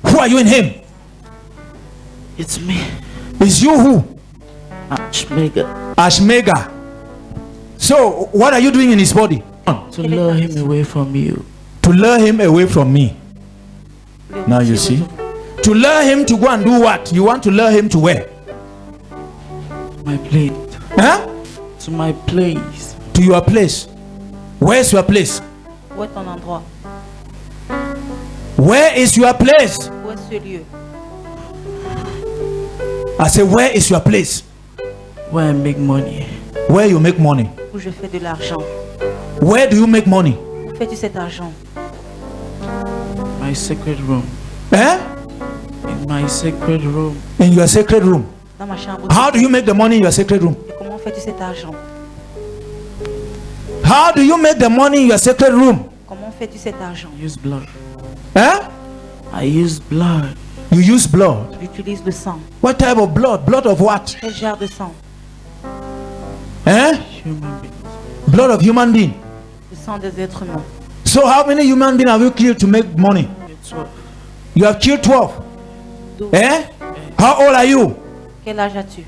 Who are you in him? It's me. It's you who? Ashmega. Ashmega. So, what are you doing in his body? To lure him away from you. To lure him away from me. Now you see. To lure him to go and do what? You want to lure him to where? My place. Huh? To my place. To your place. Where's your place? Où est ton endroit? Where is your place? Où est ce lieu? I say, where is your place? Where I make money. Where you make money. Où je fais de l'argent. Where do you make money? Où fais-tu cet argent? My sacred room. Eh? In my sacred room. In your sacred room. Dans ma chambre. How do you make the money in your sacred room? Et comment fais-tu cet argent? How do you make the money in your sacred room? Comment fais-tu cet argent? I use blood. Eh? I use blood. You use blood. J'utilise le sang. What type of blood? Blood of what? Quel genre de sang? Eh? Human beings. Blood of human being. Le sang des êtres humains. So how many human beings have you killed to make money? 12. You have killed 12. 12. Eh? How old are you? Quel âge as-tu?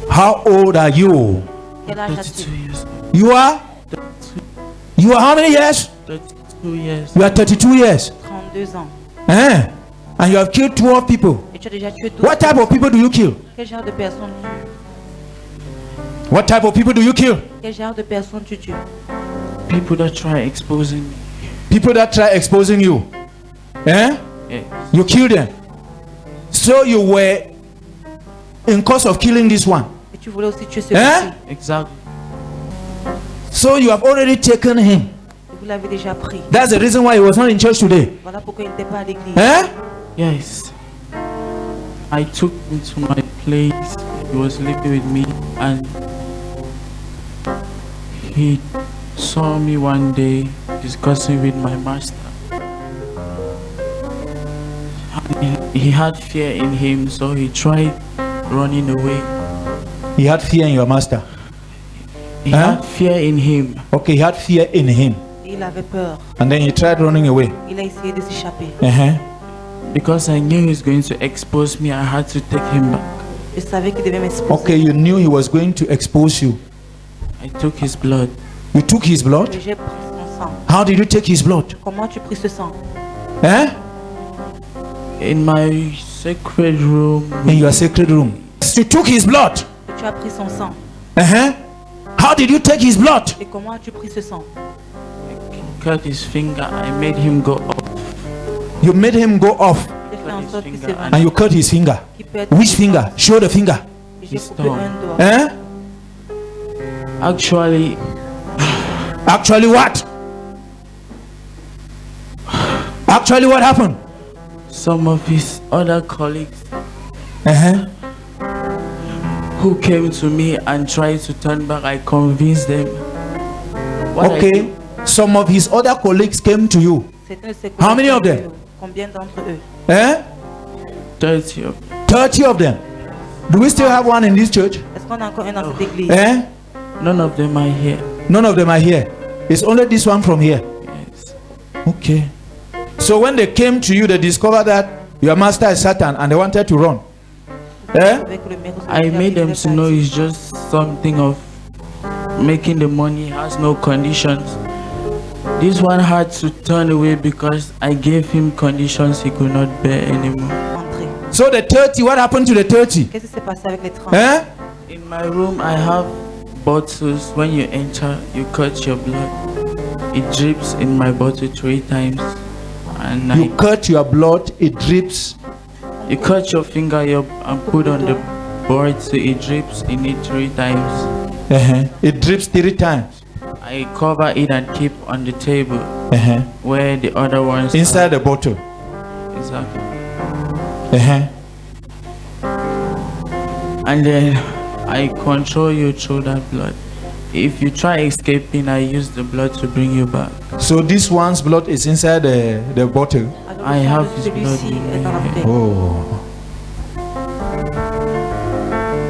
How old are you? Quel âge 32 as-tu? years. You are? You are how many years? 32 years. You are 32 years. 32 ans. Eh? And you have killed 12 people. Et tu as déjà tué 12. What type of people do you kill? Quel genre de personnes What type of people do you kill? Quel genre de personnes tu tues? People that try exposing me. People that try exposing you. Eh? Yes. You kill them. So you were in cause of killing this one. Et tu voulais aussi tuer celui-ci. Exactly. So you have already taken him. Et vous l'avez déjà pris. That's the reason why he was not in church today. Voilà pourquoi il n'était pas à l'église. Eh? Yes. I took him to my place. He was living with me and he saw me one day discussing with my master. He had fear in him, so he tried running away. He had fear in your master. He had fear in him. Okay, he had fear in him. Et il avait peur. And then he tried running away. Il a essayé de s'échapper. Because I knew he was going to expose me, I had to take him back. Je savais qu'il devait m'exposer. Okay, you knew he was going to expose you. I took his blood. You took his blood? Et j'ai pris son sang. How did you take his blood? Comment tu pris ce sang? Eh? In my sacred room. In your sacred room. You took his blood. Et tu as pris son sang. How did you take his blood? Et comment as-tu pris ce sang? I cut his finger. I made him go off. You made him go off. J'ai fait en sorte qu'il s'évanouisse. And you cut his finger. Qu'il perde Which son finger? sang. Show the finger. Et j'ai His coupé thumb. un doigt. Eh? Actually, Actually what? Actually what happened? some of his other colleagues Uh-huh. who came to me and tried to turn back, I convinced them. What I Okay. did- Some of his other colleagues came to you. C'était un secret. How many of them? Combien d'entre eux? Eh? 30 of 30 of them. Do we still have one in this church? Est-ce qu'on a encore un dans cette église? Eh? none of them are here. None of them are here. It's only this one from here. Yes. Okay. So when they came to you, they discovered that your master is Satan and they wanted to run. Eh? Avec le micro, I made them to know it's just something of making the money, has no conditions. This one had to turn away because I gave him conditions he could not bear anymore. Entrer. So the 30, what happened to the 30? Qu'est-ce qui s'est passé avec les 30? Eh? In my room, I have bottles. When you enter, you cut your blood. It drips in my bottle 3 times. And You cut your blood, it drips. you cut your finger up and put on the board so it drips in it 3 times. Uh-huh. It drips 3 times. I cover it and keep on the table Uh-huh. where the other ones Inside the bottle. are. Exactly. Uh-huh. And then I control you through that blood. If you try escaping, I use the blood to bring you back. So this one's blood is inside the bottle. Alors, I le sang have de his celui-ci blood est dans la in bouteille. Oh.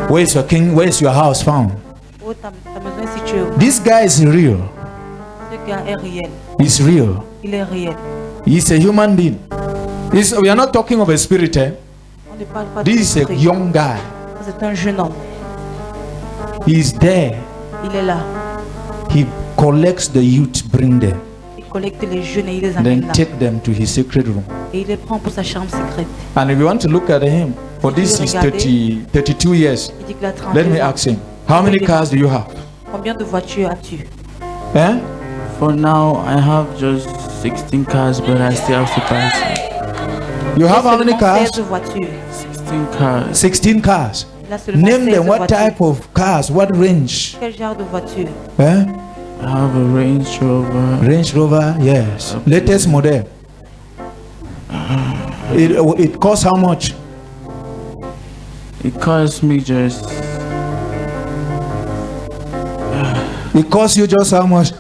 Where is your king? Where is your house found? Oh, ta maison est située où? This guy is real. Ce gars est réel. He's real. Il est réel. He's a human being. We are not talking of a spirit. On ne parle pas This is a d'esprit. young guy. C'est un jeune homme. He's there. Il est là. He collects the youth, bring them, Il collecte les jeunes et il les amène then là. take them to his secret room. Et il les prend pour sa chambre secrète. And if you want to look at him, for this is 32 years. Il dit qu'il a 30 Let me ans. ask him, how many cars do you have? Combien de voitures as-tu? Eh? For now, I have just 16 cars, but I still have to pass. You have how many Seulement cars? 16 voitures. 16 cars. 16 cars. Il a seulement Name 16 them. What voitures. type of cars? What range? Quel genre de voiture? Eh? I have a Range Rover. Range Rover, yes. Latest model. It costs how much? It cost me just It costs you just how much?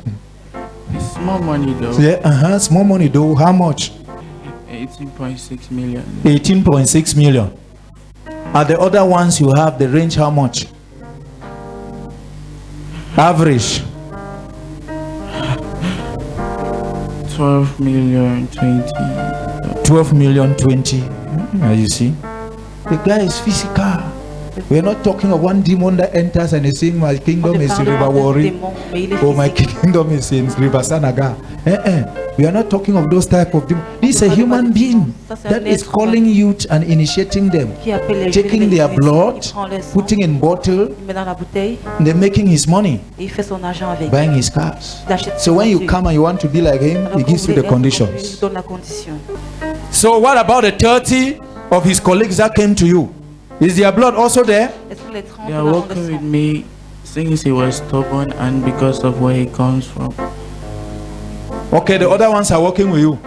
it's small money though. Yeah, small money though. How much? 18.6 million. 18.6 million. Are the other ones you have the range how much? Average. 12 million 20. 12 million 20. You see? The guy is physical. We are not talking of one demon that enters and is saying, my kingdom On ne is in parle River pas d'un Warri. démon, mais il est Oh, my physique. kingdom is in River Sanaga. We are not talking of those type of demons. This is a human being that is calling youth and initiating them, Qui appelle les jeunes, taking il les their initie, blood, il prend leur sang, putting in bottle, il met dans la bouteille and they're making his money, et il fait son argent avec. buying his cars. Il achète So ses when you voitures. come and you want to be like him, Alors he quand gives vous you the voulez être comme lui, il conditions. vous donne la condition. So what about the 30 of his colleagues that came to you? Is their blood also there? Est-ce que les 30 They are là ont le working with sang? me since he was stubborn and because of where he comes from. Okay, the other ones are working with you.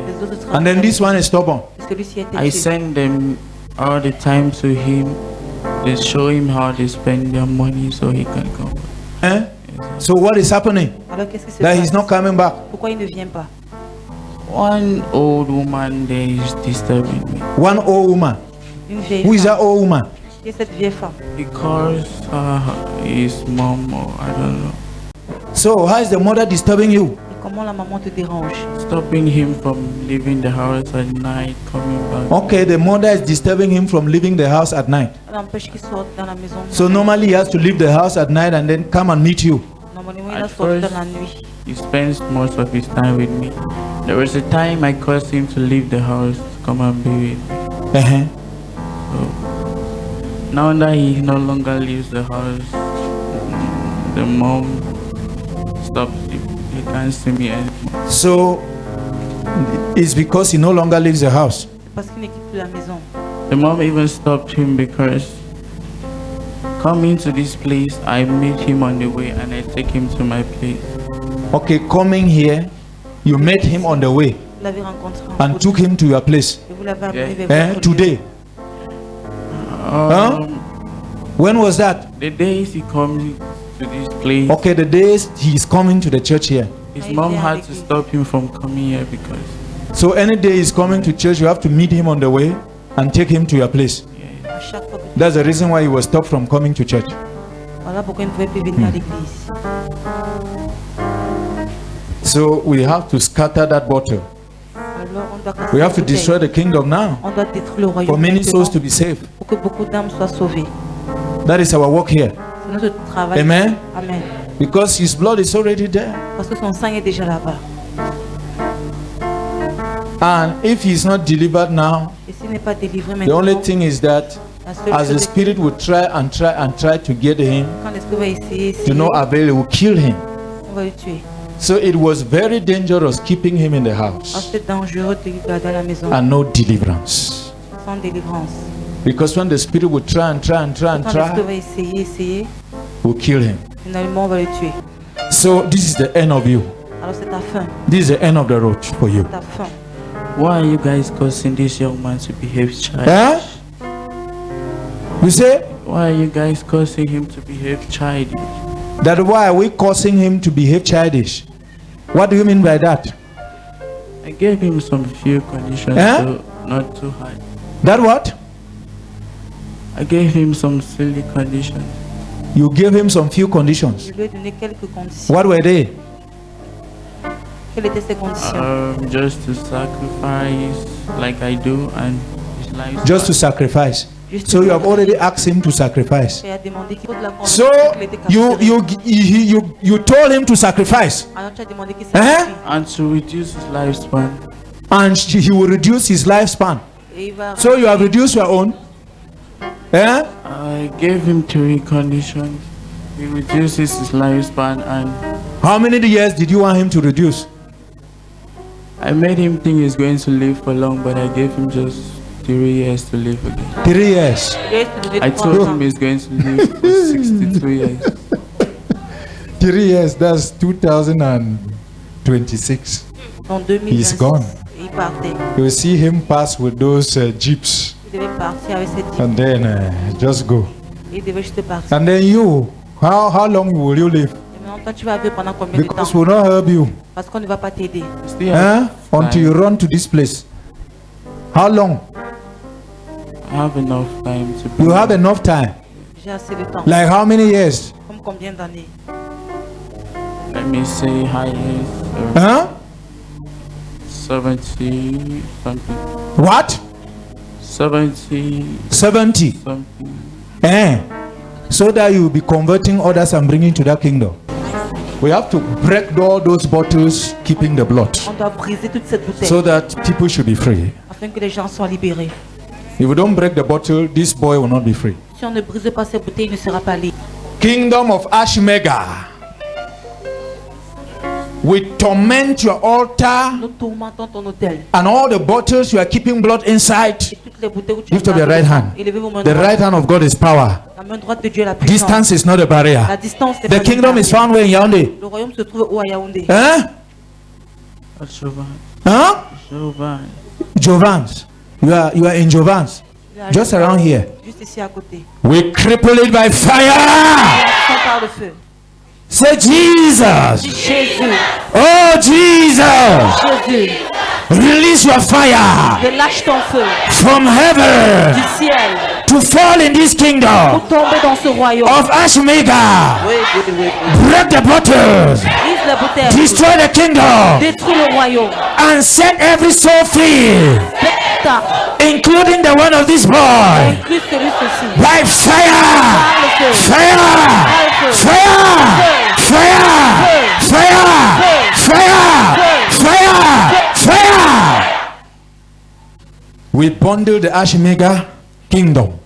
Les autres And then travaillent. this one is stubborn. Celui-ci est I têtu. send them all the time to him. They show him how they spend their money so he can come. Eh? So what is happening? Alors qu'est-ce qui se That passe? he's not coming back. Pourquoi il ne vient pas? One old woman there is disturbing me One old woman. Une vieille Who is femme. that old woman? Qui est cette vieille femme? because his mom or I don't know, So how is the mother disturbing you? Et comment la maman te dérange? stopping him from leaving the house at night, coming back. Okay, the mother is disturbing him from leaving the house at night. Elle empêche qu'il sorte dans la maison. So normally he has to leave the house at night and then come and meet you. Normalement, il a At sorti dans first- la nuit. He spends most of his time with me. There was a time I caused him to leave the house to come and be with me. Uh-huh. Now that he no longer leaves the house, the mom stops him. He can't see me anymore. So it's because he no longer leaves the house. C'est parce qu'il ne quitte plus la maison. The mom even stopped him because coming to this place, I meet him on the way and I take him to my place. Okay, coming here, you met him on the way Vous l'avez rencontré en and route took him to your place. et vous l'avez amené Yeah. vers votre lieu. Today. When was that? The days he comes to this place, Okay, the days he is coming to the church here. his mom had to stop him from coming here because So any day he's coming to church, you have to meet him on the way and take him to your place. À chaque fois que That's the reason why he was stopped from coming to church. voilà pourquoi il ne pouvait plus venir à l'église. So we have to scatter that bottle. Alors on doit casser We la have to bouteille. destroy the kingdom now On doit détruire le royaume for many maintenant souls to be saved. pour que beaucoup d'âmes soient sauvées. That is our work here. C'est notre travail. Amen. Amen. Because his blood is already there. Parce que son sang est déjà là-bas. And if he's not delivered now, Et s'il n'est pas délivré the only maintenant, thing is that la seule as the chose est que spirit would try to get him, quand l'esprit va essayer, to no avail, it will kill him. on va le tuer. So it was very dangerous keeping him in the Alors house c'est dangereux de le garder à la maison and no deliverance. sans délivrance. Because when the spirit would try, Quand l'esprit try, va essayer, will kill him. finalement on va le tuer. So this is the end of you. Alors c'est ta fin, This is the end of the road for you. ta fin. why are you guys causing this young man to behave childish? Eh? You say Why are you guys causing him to behave childish? that why are we causing him to behave childish? What do you mean by that? I gave him some few conditions, Eh? so not too hard. That what? I gave him some silly conditions. You gave him some few conditions. Je lui ai donné quelques conditions. What were they? Quelles étaient ses conditions? Just to sacrifice like I do and his life. Just to sacrifice. So you have already asked him to sacrifice. Il a demandé qu'il faut de la So conversion, qu'il était capturé. you told him to sacrifice. Alors tu as demandé qu'il sacrifie. And to reduce his lifespan. And he will reduce his lifespan. Et il va So you have reduced your own. I gave him 3 conditions. He reduces his lifespan and How many years did you want him to reduce? I made him think he's going to live for long, but I gave him just 3 years to live again. 3 years. I told him he's going to live for 62 years. 3 years, that's 2026. En 2026, He's gone. il partait. You see him pass with those jeeps Il devait partir avec cette dîme. and then just go. Il devait juste partir. And then you, how long will you live? Et maintenant, toi, tu vas vivre pendant combien de Because temps? we'll not help you. Parce qu'on ne va pas t'aider. Still have Until you time. run to this place. How long? I have enough time to You have enough time. J'ai assez de temps. Like how many years? Comme combien d'années? let me say highest 70 something. What? 70 70. something. So that you will be converting others and bringing to that kingdom. We have to break all those bottles keeping the blood On doit briser toute cette bouteille so that people should be free. afin que les gens soient libérés. If we don't break the bottle, this boy will not be free. Si on ne brise pas ces bouteilles, il ne sera pas libre. Kingdom of Ashmega. We torment your altar Nous tourmentons ton autel. and all the bottles you are keeping blood inside. Et toutes les bouteilles où tu Lift up your gardes right le sang. hand. Élevez vos mains The droites. right hand of God is power. La main droite de Dieu est la puissance. Distance is not a barrier. La distance n'est The pas une kingdom is barrière. found where in Yaoundé. Le royaume se trouve où à Yaoundé? Jovan. Jovans. You are in Jovans. Just around here. Juste ici à côté. We cripple it by fire. L'action par le feu. Say Jesus. Jésus. Oh Jesus. Jésus. Release your fire Relâche ton feu from heaven du ciel to fall in this kingdom pour tomber dans ce royaume. of Ashmega. Break the bottles. Brise les bouteilles. Destroy the kingdom. Détruis le royaume. And set every soul free, Spectacle. including the one of this boy. Inclus celui-ci. By fire. Par le feu. Fire. Fire. Fire. Fire. Fire. Fire. Fire. We bundle the Ashmega kingdom.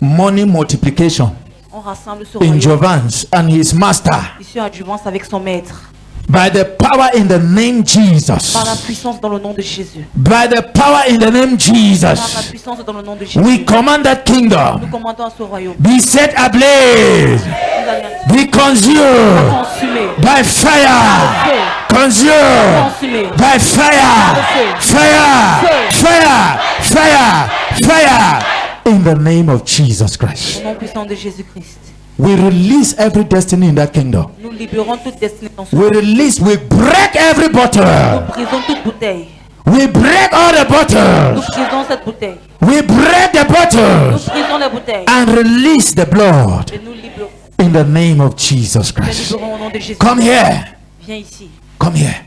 Money multiplication On rassemble ce in royaume. Jovans and his master. Ici à Deliverance avec son maître. By the power in the name Jesus. Par la puissance dans le nom de Jésus. By the power in the name Par la Jesus. puissance dans le nom de Jésus. We command that Nous kingdom commandons à ce royaume. be set ablaze, Nous allons be consumed consumer. by fire, Feu. consumed Consumer. by fire, fire, fire, fire, fire, in the name of Jesus Christ. Au nom puissant de Jésus-Christ. We release every destiny in that kingdom. Nous libérons toute destinée dans ce We royaume. release, we break every Nous bottle. brisons toute bouteille. We break all the Nous bottles. brisons cette bouteille. We break the Nous bottles brisons les bouteilles. and release the blood Et nous libérons. in the name of Jesus Nous Christ. libérons au nom de Jésus. Come here. Viens ici. Come here.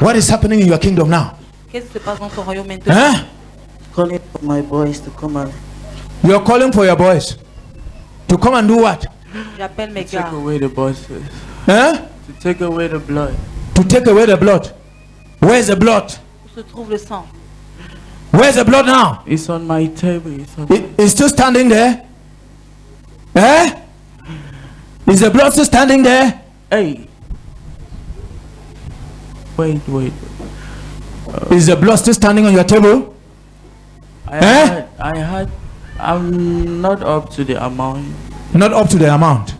What is happening in your kingdom now? Qu'est-ce qui se passe dans ton royaume maintenant? Huh? Calling for my boys to come and You are calling for your boys to come and do what? J'appelle mes gars. take away the bosses, Huh? to take away the blood. To take away the blood. Where's the blood? Où se trouve le sang? Where's the blood now? It's on my table. It's on It's still standing there? Eh? Is the blood still standing there? Hey. Wait. Is the blood still standing on your table? I'm not up to the amount. Not up to the amount.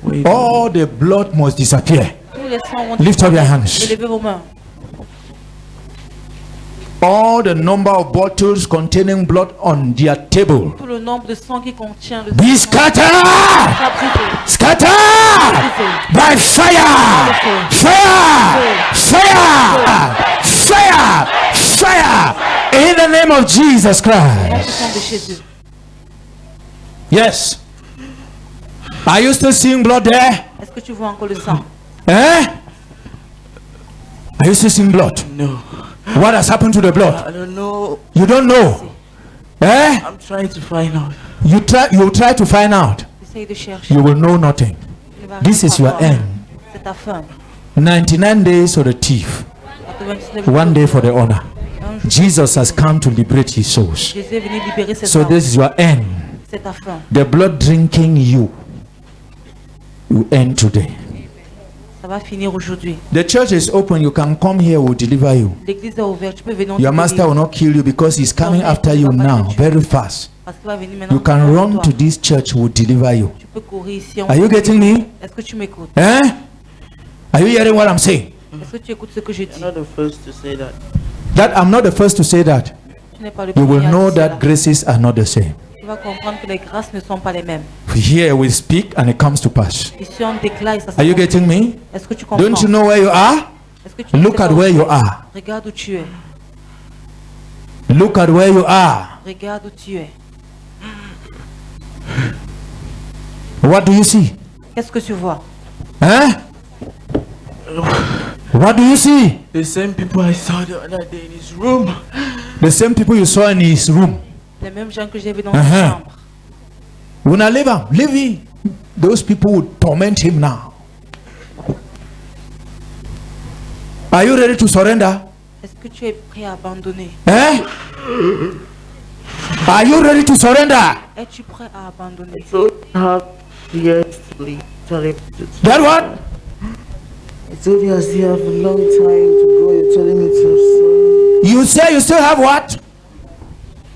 Wait. All the blood must disappear. Tous les sangs vont Lift up your disparaître. hands. Élevez vos mains. All the number of bottles containing blood on their table. Tout le nombre de sang qui contient le Be sang scattered! sera brisé. Scattered by fire! Fire! Fire! Fire! Fire! In the name of Jesus Au nom Christ. puissant de Jésus. Yes. Are you still seeing blood there? Est-ce que tu vois encore le sang? Eh? Are you still seeing blood? No. What has happened to the blood? I don't know. You don't know. Eh? I'm trying to find out. You try to find out. Essaye de chercher. You will know nothing. Tu ne vas This rien is your savoir. end. C'est ta fin. 99 days for the thief, 99 1 day for the honor. Un jour, Jesus has come to liberate his souls. Jésus est venu libérer ses So âmes. this is your end. C'est ta fin. The blood drinking you end today. Ça va finir aujourd'hui. The church is open. You can come here. We'll deliver you. L'église est ouverte. Tu peux venir. on Your te master délivre. will not kill you because he's coming after you now, very fast. Parce qu'il va venir maintenant You can contre run toi. to this church. We'll deliver you. Tu peux courir ici. Are you getting me? Est-ce que tu m'écoutes? Eh? Are you hearing what I'm saying? Est-ce que tu écoutes ce que je dis? You're not the first to say that. That I'm not the first to say that. Tu n'es pas le You will premier à know dire cela. that graces are not the same. Tu vas comprendre que les grâces ne sont pas les mêmes. Here we speak and it comes to pass. Ici on déclare et ça Are you s'accomplit. getting me? Est-ce que tu comprends? Don't you know where you are? Est-ce que tu Look sais at pas where où you tu es? are. Regarde où tu es. Look at where you are. Regarde où tu es. What do you see? Qu'est-ce que tu vois? Huh? What do you see? The same people I saw the other day in his room. The same people you saw in his room. Les mêmes gens que j'ai vus dans Uh-huh. sa chambre. When I leave him, leave him. Those people will torment him now. Are you ready to surrender? Est-ce que tu es prêt à abandonner? Eh? Are you ready to surrender? Es-tu prêt à abandonner? So have years to leave. Tell him to. That what? I told you I still have a long time to go. You're telling me to You say you still have what?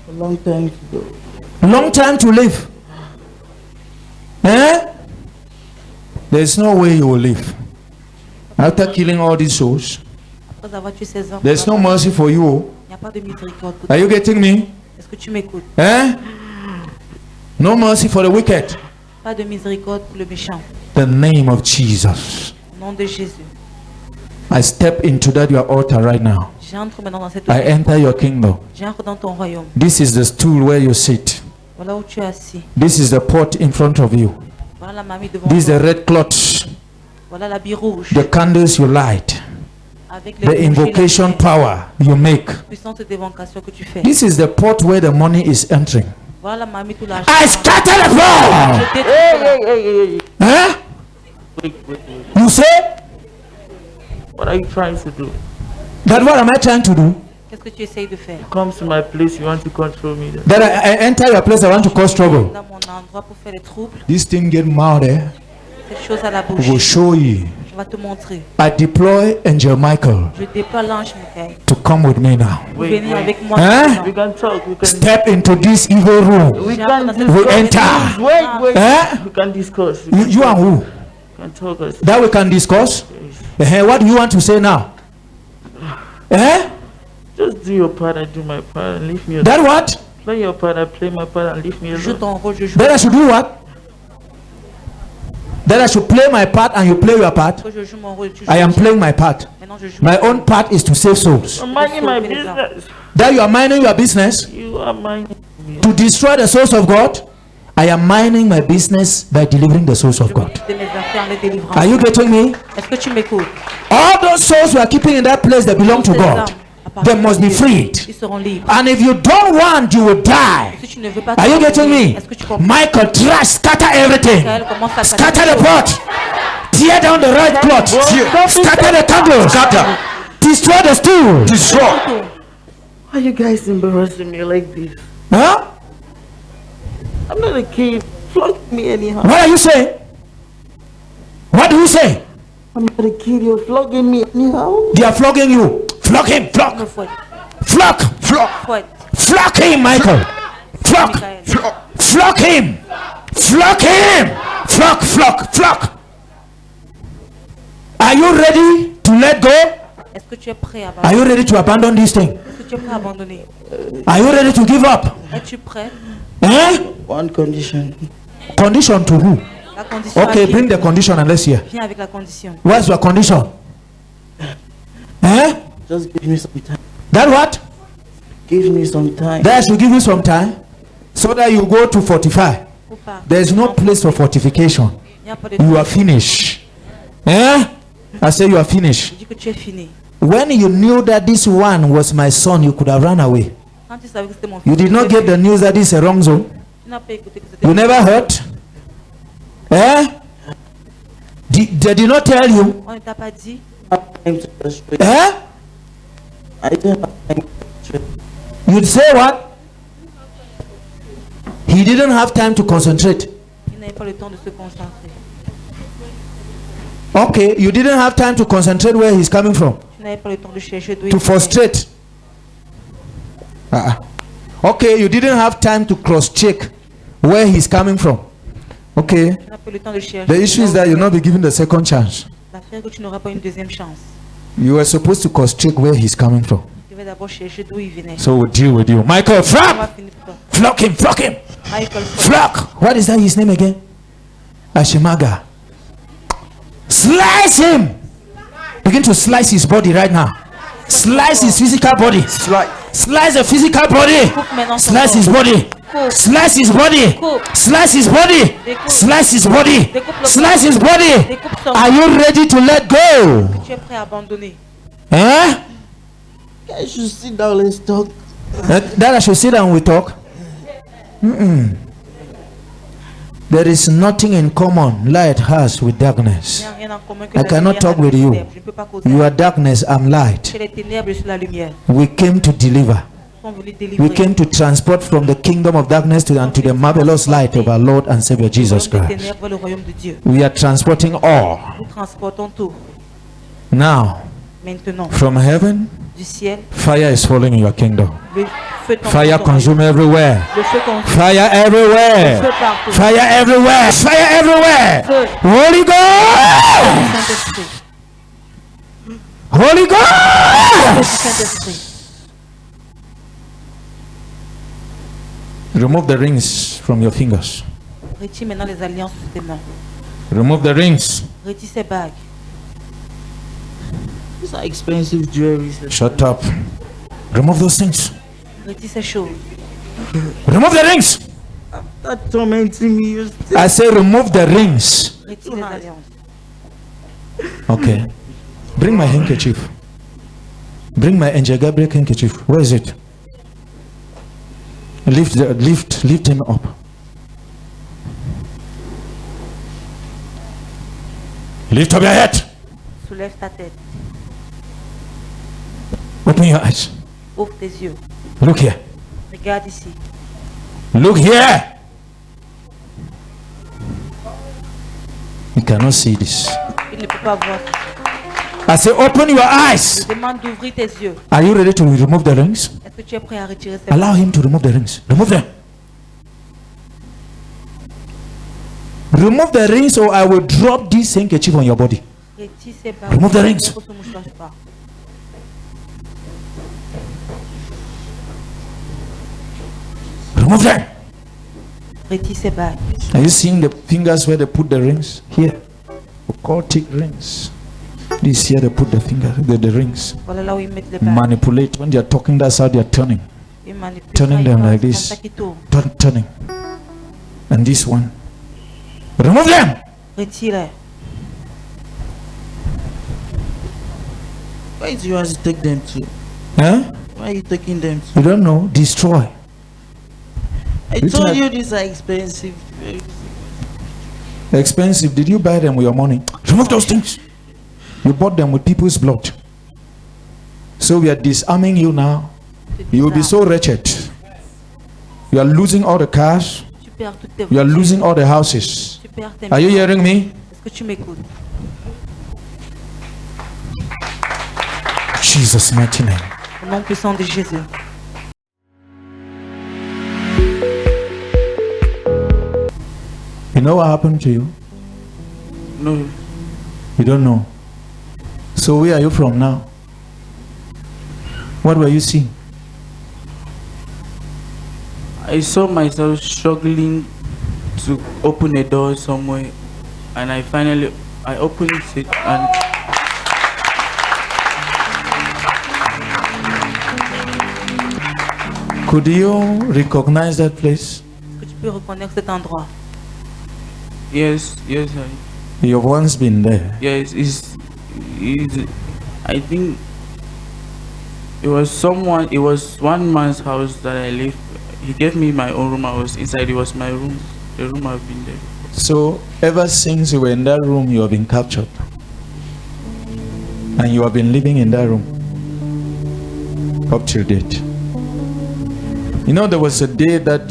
a long time to go. Long time to live. Eh? There's no way you will live. After killing all these souls, Après avoir tué ces hommes, there's no mercy for you. il n'y a pas de miséricorde pour Are toi. you getting me? Est-ce que tu m'écoutes? Eh? No mercy for the wicked. Pas de miséricorde pour le méchant. The name of Jesus. Au nom de Jésus. I step into that your altar right now. J'entre maintenant dans cette I enter your kingdom. J'entre dans ton royaume. This is the stool where you sit. Voilà où tu es assis. This is the pot in front of you. Voilà la mamie devant This is the toi. red cloth. Voilà l'habit rouge. The candles you light. Avec The les bougies, invocation la power you make. puissance d'évocation que tu fais. This is the pot where the money is entering. Voilà la mamie tout l'argent. I scatter the blood. Je détruis cela. Huh? Wait. You say What are you trying to do? that? What am I trying to do? Qu'est-ce que tu essayes de faire? Come to my place. You want to control me. Then. That I enter your place. I want to cause trouble. Dans mon endroit pour faire des troubles. This thing get mad. Cette chose à la We will bouche. show you. Je vais te montrer. I deploy Angel Michael Je déploie l'ange Michael. to come with me now. Pour Wait, venir wait. avec moi. Hein? maintenant. We can talk. We can. Step into this evil room. We J'entre can dans cette We maison. enter. Wait. Eh? We can discuss. You and who? We can talk. Us. That we can discuss. What do you want to say now? Eh? Just do your part. I do my part, and leave me alone. That what? Play your part. I play my part, and leave me Joue alone. ton rôle, je joue. That I should do what? That I should play my part and you play your part? Que je joue mon rôle, tu joues. I am playing my part. Maintenant je joue. My own part is to save souls. I'm minding my business. That you are minding your business You are minding me. to destroy the souls of God. I am minding my business by delivering the souls of Je God. m'occupe de mes affaires, les délivrances. Are you getting me? Est-ce que tu m'écoutes? All those souls we are keeping in that place that belong to Ces God, âmes, à part they must be Dieu, freed. Ils seront libres. And if you don't want, you will die. Si tu ne veux pas Are you getting me? est-ce que tu comprends? Michael, trash, scatter everything. Michael commence à Scatter the pot. Tear down the red cloth. Scatter the candles. Scatter. Destroy the stool. Destroy. Why are you guys embarrassing me like this? Huh? I'm not a kid. Flog me anyhow. What are you saying? What do you say? I'm not a kid. You're flogging me anyhow. They are flogging you. Flog him. Flog. Me fouette. Flog. Flog. Fouette. Flog him, Michael. Flog. Michael. Flog him. Flog him. Flog. Flog. Flog. Are you ready to let go? Est-ce que tu es prêt à Are abandonner? you ready to abandon this thing? Est-ce que tu es prêt à abandonner? Are you ready to give up? Es-tu prêt? Eh? One condition. Condition to who? La condition Okay, à qui? bring the condition and let's hear. Viens avec la condition. What's your condition? Eh? Just give me some time. That what? Give me some time. That I should give you some time so that you go to fortify. Faut pas. There is no place for fortification. Il n'y a pas de You are finished. Eh? I say you are finished. Je dis que tu es fini. When you knew that this one was my son, you could have run away. Quand tu savais que c'était mon fils, You did not get the news that this is a wrong zone. tu n'as pas écouté que c'était You never heard? Eh? They did not tell you. On ne t'a pas dit. Eh? I didn't have time to You'd say what? He didn't have time to concentrate. Il n'avait pas le temps de se concentrer. Okay, you didn't have time to concentrate where he's coming from. Tu n'avais pas le temps de chercher d'où To il venait. frustrate. Okay, you didn't have time to cross-check where he's coming from. Okay. Tu n'as pas le temps de chercher. The issue is that you'll not be given the second chance. L'affaire est que tu n'auras pas une deuxième chance. You were supposed to cross-check where he's coming from. Tu vas d'abord chercher d'où il venait. So we'll deal with you. Michael, On va flop! finir par toi. Flock him, flock him! Michael, Flock! What is that his name again? Ashimaga. Slice him! Begin to slice his body right now. Slice his physical body. Slice the physical body. Slice his body. Slice his body. Slice his body. Slice his body. Slice his body. Are you ready to let go? tu es prêt à abandonner. Eh? I should sit down, let's talk. That I should sit down and we talk? There is nothing in common light has with Il n'y darkness. a rien en commun que I la cannot lumière talk avec with les you. ténèbres. Je ne peux pas causer. You are darkness, I'm light. Chez les ténèbres, je suis la lumière. We came to deliver. Nous sommes venus We délivrer. came to transport from the kingdom of darkness to the marvelous light of our Lord and Savior Jesus Du royaume des Christ. ténèbres, le royaume de Dieu. We are transporting all. Nous transportons tout. Now, Maintenant, from heaven, du ciel, fire is falling in your kingdom. le feu tombe Fire dans ton consume everywhere. royaume. Le feu consume. Fire everywhere. Feu partout. Fire everywhere. Fire everywhere. Feu. Holy Ghost. Saint-Esprit. Holy Feu Ghost. du Saint-Esprit. Remove the rings from your fingers. Retire maintenant les alliances de tes mains. Remove the rings. Retire ces bagues. These are expensive jewelry. Shut up. Remove those things. Retire ces choses. Remove the rings. That tormenting me. You still I say remove the rings. Retire les alliances. Okay. Bring my handkerchief. Bring my Angel Gabriel handkerchief. Where is it? Lift him up. Lift up your head. Soulève ta tête. Open your eyes. Ouvre tes yeux. Look here. Regarde ici. Look here. You cannot see this. Il ne peut pas voir. I say open your eyes. Je demande d'ouvrir tes yeux. Are you ready to remove the rings? Est-ce que tu es prêt à retirer ces Allow him to remove the rings. Remove them. Remove the rings or I will drop this handkerchief on your body. Retire ces bagues. Remove the rings. Pour ce mouchoir pas. Remove them. Retire ces bagues. Are you seeing the fingers where they put the rings? Here. Occultic rings. This here they put the fingers, the rings. Voilà là où ils mettent les bagues. Manipulate. When they are talking, that's how they are turning. Ils manipulent Turning ça, ils them pensent like comme this. ça qu'ils tournent. Turning. And this one. Remove them. Retire-les. Why do you want to take them to? Huh? Why are you taking them to? You don't know. Destroy. I Which told one? you these are expensive. Expensive. Did you buy them with your money? Remove those things. You bought them with people's blood. So we are disarming you now. You will be so wretched. You are losing all the cars. Tu perds toutes tes You are voitures. losing all the houses. Tu perds tes Are you maisons. hearing me? Est-ce que tu m'écoutes? Jesus' mighty name. Au nom puissant de Jésus. You know what happened to you? No, You don't know. So where are you from now? What were you seeing? I saw myself struggling to open a door somewhere, and I opened it, and Could you recognize that place? Est-ce que tu peux reconnaître cet endroit? yes, You've once been there. yes, I think it was one man's house that I lived. He gave me my own room. I was inside. It was my room, the room I've been there. So ever since you were in that room, you have been captured. And you have been living in that room up till date. You know, there was a day that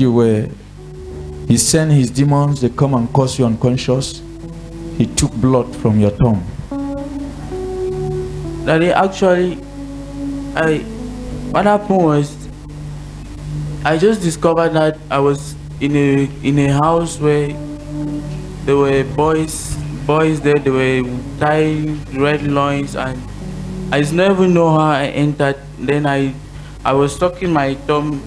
he sent his demons, they come and cause you unconscious. He took blood from your tongue. Daddy, actually, what happened was, I just discovered that I was in a house where there were boys there. They were tying red loins, and I just never know how I entered. Then I was sucking my thumb.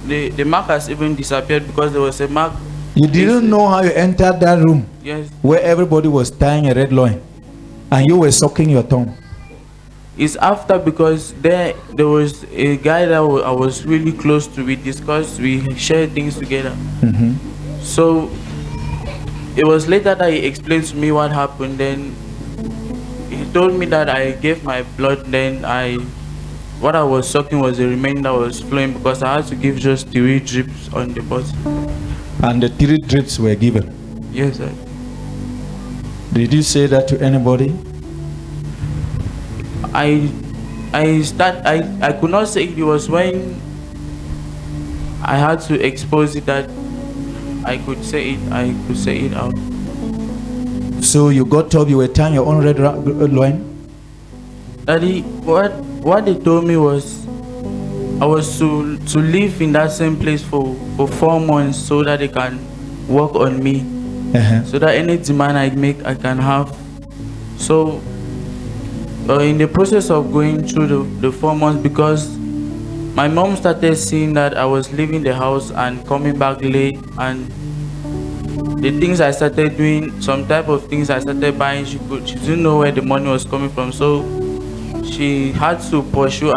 The mark has even disappeared because there was a mark. You didn't know how you entered that room? Yes. Where everybody was tying a red loin, and you were sucking your tongue. It's after, because there was a guy that I was really close to. We discussed, we shared things together. So it was later that he explained to me what happened. Then he told me that I gave my blood. Then what I was sucking was the remaining that was flowing, because I had to give just 3 drips on the bottle. And the 3 drips were given? Yes, sir. Did you say that to anybody? I could not say it. It was when I had to expose it that I could say it out. So you got told you were tying your own red loin? Daddy, what they told me was I was to live in that same place for 4 months, so that they can work on me, so that any demand I make, I can have. So in the process of going through the 4 months, because my mom started seeing that I was leaving the house and coming back late, and the things I started doing, some type of things I started buying, she didn't know where the money was coming from. So she had to pursue.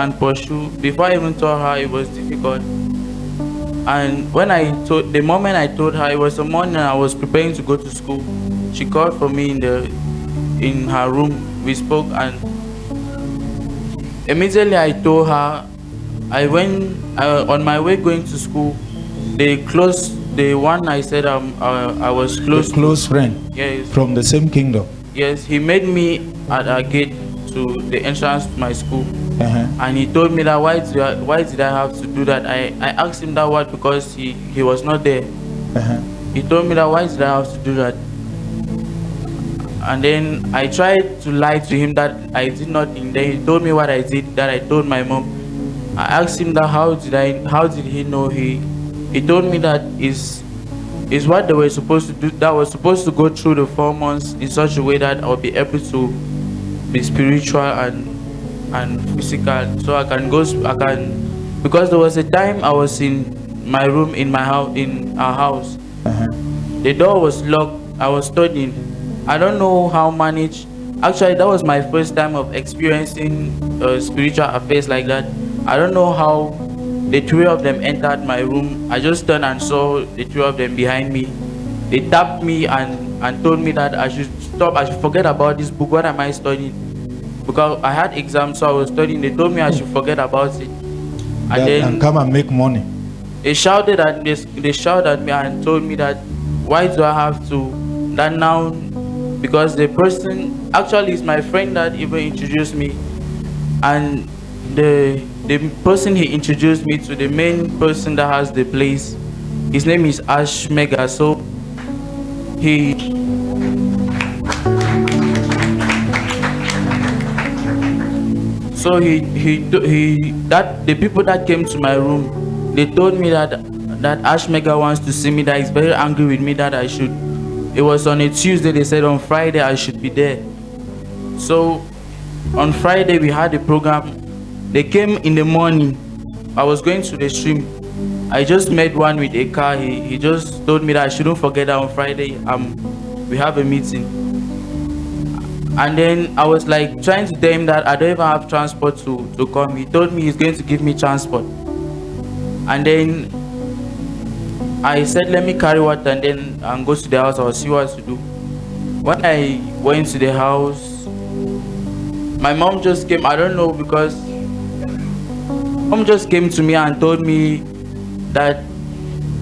Before I even told her, it was difficult. And the moment I told her, it was the morning I was preparing to go to school. She called for me in her room. We spoke, and immediately I told her. I went on my way going to school. They closed the one I said I was close. A close friend. Yes. From the same kingdom. Yes, he made me at a gate to the entrance to my school, and he told me that why did I have to do that? I asked him that what, because he was not there. He told me that why did I have to do that? And then I tried to lie to him that I did nothing. Then he told me what I did, that I told my mom. I asked him that how did he know? He told me that is what they were supposed to do, that was supposed to go through the 4 months in such a way that I'll be able to be spiritual and physical, so I can because there was a time I was in my room in our house. The door was locked. I was studying. I don't know how managed. Actually, that was my first time of experiencing spiritual affairs like that. I don't know how the 3 of them entered my room. I just turned and saw the 3 of them behind me. They tapped me and told me that I should stop. I should forget about this book. What am I studying? Because I had exams, so I was studying. They told me I should forget about it. And come and make money. They shouted at me and told me that why do I have to that now? Because the person actually is my friend that even introduced me, and the person he introduced me to, the main person that has the place, his name is Ash Mega. So the people that came to my room, they told me that Ash Mega wants to see me, that he's very angry with me, that I should. It was on a Tuesday. They said on Friday I should be there. So on Friday we had a program. They came in the morning. I was going to the stream. I just met one with a car. He just told me that I shouldn't forget that on Friday we have a meeting. And then I was like trying to tell him that I don't even have transport to come. He told me he's going to give me transport. And then I said, let me carry water and then go to the house. I'll see what to do. When I went to the house, My mom just came, I don't know, because mom just came to me and told me that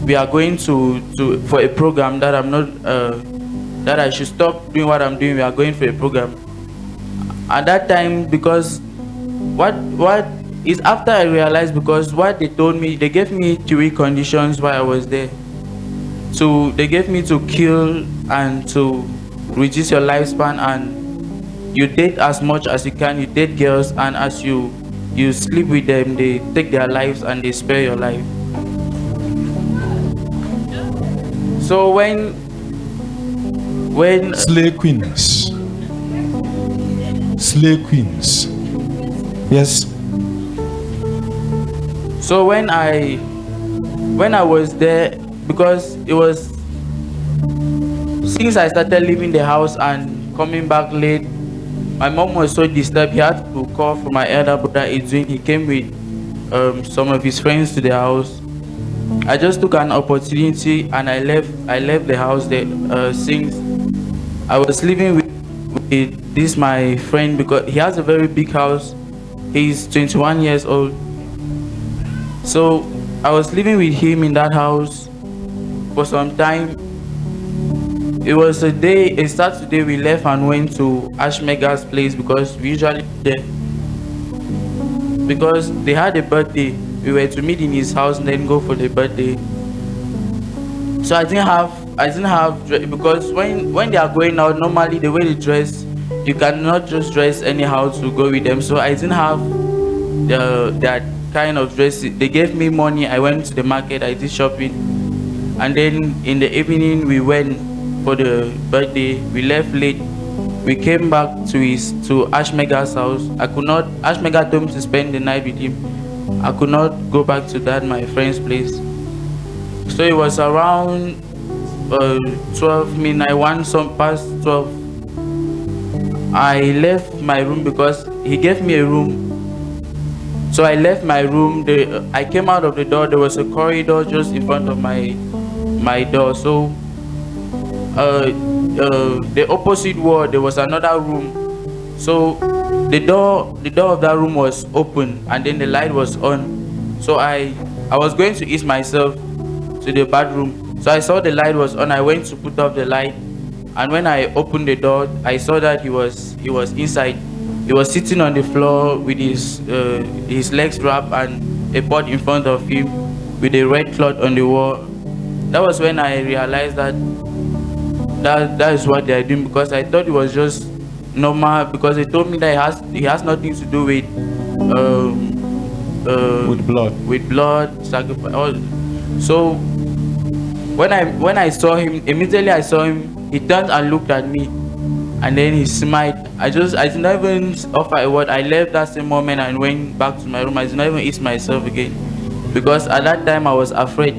we are going to for a program that I'm not that I should stop doing what I'm doing. We are going for a program. At that time, because what is after I realized, because what they told me, they gave me 3 conditions while I was there. So they gave me to kill and to reduce your lifespan, and you date as much as you can. You date girls, and as you sleep with them, they take their lives and they spare your life. So when slay queens, yes. So when I was there, because it was since I started leaving the house and coming back late, my mom was so disturbed. He had to call for my elder brother Edwin. He came with some of his friends to the house. I just took an opportunity and I left the house there. Since I was living with this my friend, because he has a very big house. He's 21 years old. So I was living with him in that house for some time. It was a Saturday we left and went to Ashmega's place, because we usually there. Because they had a birthday, we were to meet in his house and then go for the birthday. So I didn't have because when they are going out, normally the way they dress, you cannot just dress anyhow to go with them. So I didn't have that kind of dress. They gave me money. I went to the market, I did shopping, and then in the evening we went for the birthday. We left late. We came back to Ashmega's house. Ashmega told me to spend the night with him. I could not go back to my friend's place. So it was around 12 midnight, some past 12. I left my room because he gave me a room. So I left my room. I came out of the door. There was a corridor just in front of my door. So the opposite wall, there was another room. So the door of that room was open, and then the light was on. So I was going to ease myself to the bathroom. So I saw the light was on. I went to put off the light, and when I opened the door, I saw that he was inside. He was sitting on the floor with his legs wrapped and a pot in front of him with a red cloth on the wall. That was when I realized that is what they are doing, because I thought it was just normal, because they told me that it has nothing to do with blood sacrifice. So when I saw him, immediately I saw him, he turned and looked at me, and then he smiled. I did not even offer a word. I left that same moment and went back to my room. I did not even ease myself again, because at that time I was afraid.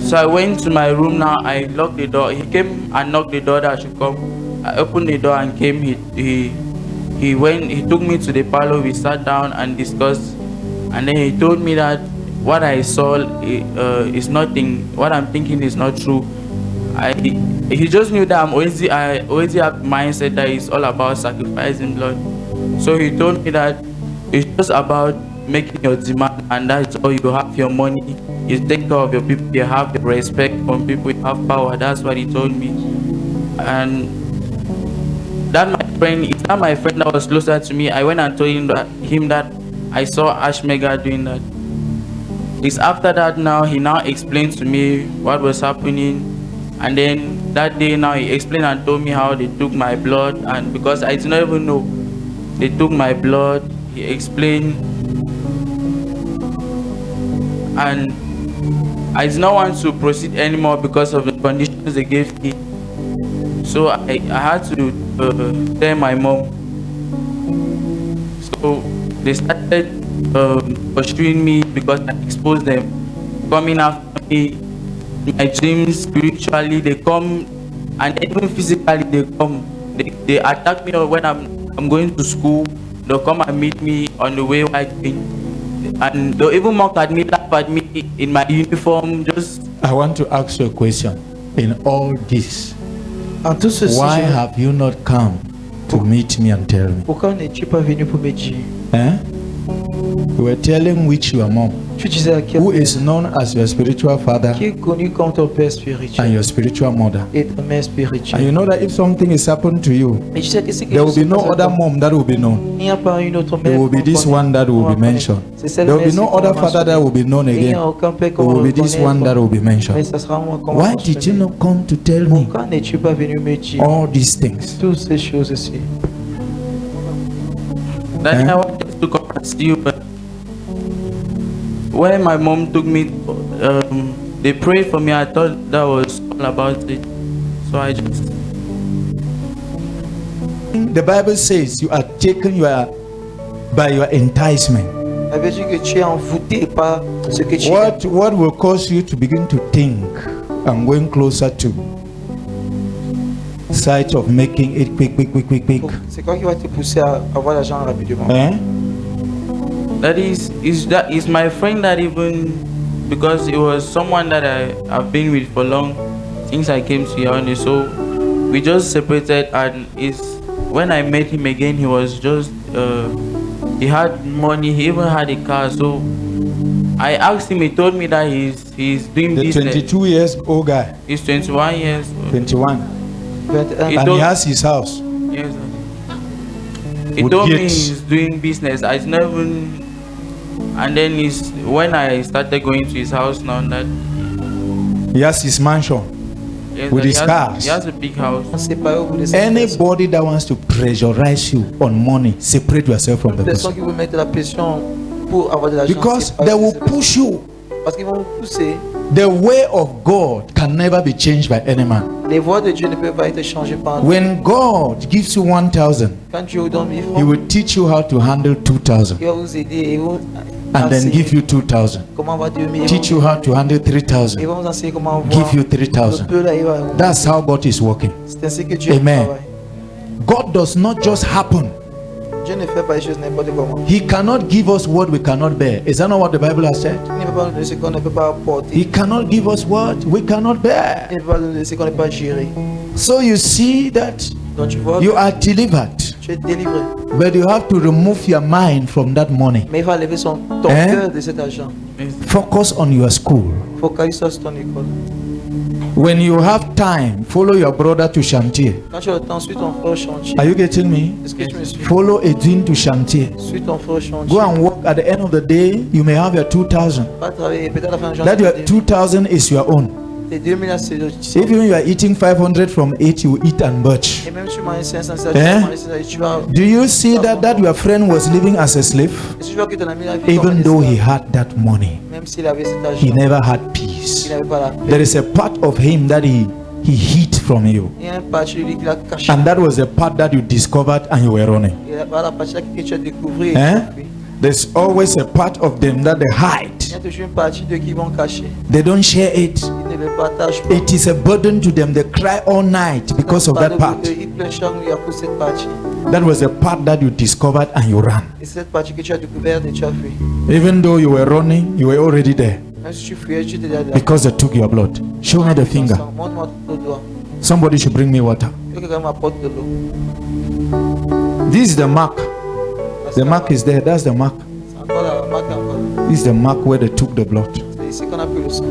So I went to my room. Now I locked the door. He came and knocked the door that I should come. I opened the door and came. He took me to the parlor. We sat down and discussed, and then he told me that what I saw is nothing. What I'm thinking is not true. He just knew that I always have mindset that it's all about sacrificing blood. So he told me that it's just about making your demand, and that's all. You have your money, you take care of your people, you have the respect from people, you have power. That's what he told me. And that my friend that was closer to me, I went and told him that I saw Ashmega doing that. It's after that now he now explained to me what was happening. And then that day now he explained and told me how they took my blood, and because I did not even know they took my blood, he explained. And I did not want to proceed anymore because of the conditions they gave me. So I had to tell my mom. So they started pursuing me because I exposed them, coming after me. My dreams, spiritually, they come, and even physically they come. They attack me when I'm going to school. They'll come and meet me on the way walking, and they'll even mock at me, laugh at me in my uniform. I want to ask you a question. In all this, why have you not come to meet me and tell me? Pourquoi n'es-tu pas venu pour me dire? Eh? You were telling which your mom, Tu disais à quel who is known as your spiritual father qui est connu comme ton père and spirituel your spiritual mother. et ta mère And spirituelle. you know that if something is happened to you, Et tu sais que c'est quelque there will chose be no qui passe à other toi. mom that will be known. Il n'y a pas une autre mère. There will be qu'on this connaît. one that will On be connaît. mentioned. C'est celle There will be ci no qu'on other va father that will be known mentionner. Il n'y again. a aucun père There qu'on will va be this connaître. one that will be Mais mentioned. ça sera moi qu'on va Why did you mentionner. not come to tell me Pourquoi n'es-tu pas venu me dire all these things? toutes ces choses ici? Daddy, Eh? I wanted to come and see you, but when my mom took me, they prayed for me. I thought that was all about it, so I just. The Bible says you are taken by your enticement. Ça veut dire que tu es envoûté par ce que tu What will cause you to begin to think and going closer to sight of making it quick. C'est quoi qui va te pousser à avoir l'argent rapidement? Eh? That is my friend that even because it was someone that I've been with for long since I came to Yaoundé, so we just separated, and is when I met him again, he was just he had money, he even had a car, so I asked him, he told me that he's doing The business. 22 years old guy, He's 21 years old. 21, 21. He and told- he has his house. Yes, he With told me gates. he's doing business. I never, and then when I started going to his house now, that He has his mansion. yes, With that his cars. he has a big house. On sait pas où vous laissez personne. Anybody that wants to pressurize you on money, separate yourself from the Personne person. qui vous mettre la pression pour avoir de l'argent. Because c'est pas- they will push you. Parce qu'ils vont vous pousser. The way of God can never be changed by any man. Les voies de Dieu ne peuvent pas être changées par nous. When God gives you 1,000, Quand Dieu vous donne 1000 He francs, will teach you how to handle 2,000 il va vous aider et vous and then enseigner give you 2,000. comment avoir 2000. Teach you how to handle 3,000. Il va vous enseigner comment Give voir you le 3,000. peu là, il va vous- That's how God is working. C'est ainsi que Dieu Amen. travaille. God does not just happen. Dieu ne fait pas les choses n'importe comment. He cannot give us what we cannot bear. Is that not what the Bible has said? Il ne peut pas nous donner ce qu'on ne peut pas apporter. He cannot give us what we cannot bear. Il ne peut pas nous donner ce qu'on ne peut pas gérer. So you see that Donc tu vois, you are delivered, tu es délivré. but you have to remove your mind from that money. Mais il va lever ton Hein? cœur de cet argent. Focus on your school. Focalise-toi sur ton école. When you have time, follow your brother to chantier. Quand tu as le temps, suis ton frère au chantier. Are you getting me? Est-ce que tu me suis? Follow Edwin to chantier. Suis ton frère au chantier. Go and work. At the end of the day, you may have your 2,000. Va travailler. Peut-être à la fin de That your journée, 2,000 is your own. tes 2000 là, c'est If even you are eating 500 from it, you eat and butch. et même si tu manges 500, ça, Hein? tu manges 500, et tu vas. Do you see that your friend was living as a slave? Et si tu vois que ton ami a vécu comme Even un though he esclave, had that money, même s'il avait cet he argent, never had il peace. n'avait pas la paix. There is a part of him that he hid from you. Il y a un parti de lui qu'il a caché. And that was the part that you discovered and you were running. Il y a la partie là que tu as découvert. Hein? There's always a part of them that they Il y a hide. toujours une partie de qui vont cacher. They don't share it. Ils ne le partagent pas. It is a burden to them. They cry all night because of that part. Il pleure chaque nuit à cause de cette partie. That was the part that you discovered and you ran. Et cette partie que tu as découverte et tu as fui. Even though you were running, you were already there Même si tu fuyais, tu étais déjà là. because they took your blood. Show me the finger. Montre-moi ton doigt. Somebody should bring me water. Que quelqu'un m'apporte de l'eau. This is the mark. The mark is there. That's the mark. C'est encore la marque encore. This is the mark where they took the blood. C'est ici qu'on a pris le sang.